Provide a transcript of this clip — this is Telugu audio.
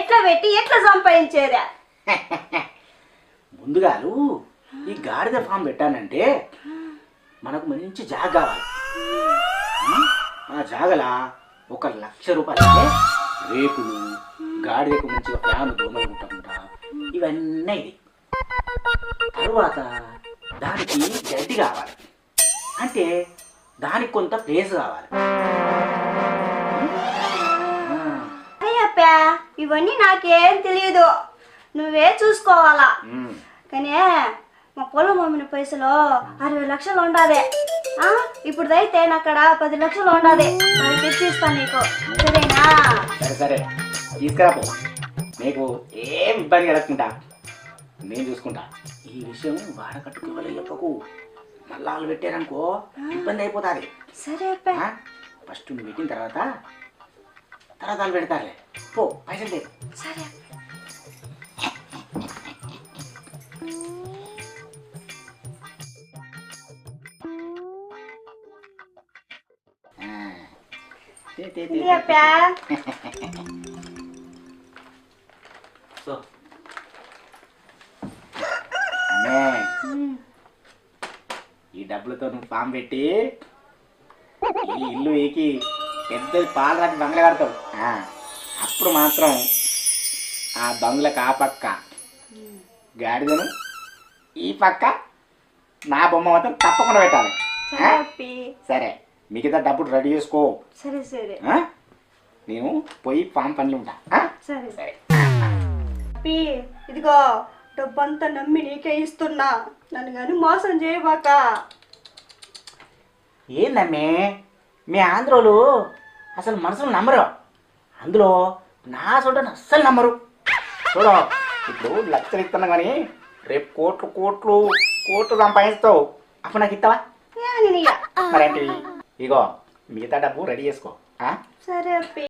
ఎట్లా పెట్టి ఎట్లా సంపాదించేదా? ముందుగాలు ఈ గాడిద ఫామ్ పెట్టానంటే మనకు మంచి జాగ కావాలి. ఆ జాగల 1,00,000 రూపాయలు అంటే రేకులు, గాడిదకు మంచిగా ఫ్యాన్ దోమలు కుట్టకుండా ఇవన్నీ ఇది. తరువాత దానికి గడ్డి కావాలి, అంటే దానికి కొంత ప్లేస్ కావాలి. అయ్యప్పా, ఇవన్నీ నాకేం తెలియదు, నువ్వే చూసుకోవాలా. కానీ మా పొలం అమ్మిన పైసలు 60 లక్షలు ఉండాలి. ఇప్పుడు అయితే అక్కడ 10 లక్షలు ఉండాలి. అది తెచ్చిస్తాను నీకు, సరేనా? సరే సరే, తీసుకురాపో. నీకు ఏం ఇబ్బంది కలగకుండా నేను చూసుకుంటా. ఈ విషయం వాడకట్టుకు ఇవ్వలే చెప్పకు, మళ్ళీ వాళ్ళు పెట్టారనుకో ఇబ్బంది అయిపోతుంది. సరే ఫస్ట్ నువ్వు పెట్టిన తర్వాత వాళ్ళు పెడతారులే. పో, పైసలు లేదు. సరే. ఈ డబ్బులతో నువ్వు ఫామ్ పెట్టి ఈ ఇల్లు ఏకి పెద్ద పాలరాతి బంగ్లా కడతావు. అప్పుడు మాత్రం ఆ బంగ్లకు ఆ పక్క గాడిదను, ఈ పక్క నా బొమ్మ మాత్రం తప్పకుండా పెట్టాలి. సరే, మిగతా డబ్బులు రెడీ చేసుకో. సరే సరే, నేను పోయి ఫామ్ పనులు ఉంటా. సరే సరే. ఇదిగో డబ్బంతా నమ్మి నీకే ఇస్తున్నా, నన్ను కానీ మోసం చేయబాక. ఏందమ్మే, మీ ఆంధ్రోలు అసలు మనసులు నమ్మరు, అందులో నా చోట అస్సలు నమ్మరు. చూడ, ఇప్పుడు లక్షలు ఇస్తున్నా కానీ రేపు కోట్లు కోట్లు కోట్లు సంపాదిస్తావు, అప్పుడు నాకు ఇస్తావా? మరేంటి, ఇగో మిగతా డబ్బు రెడీ చేసుకో. సరే.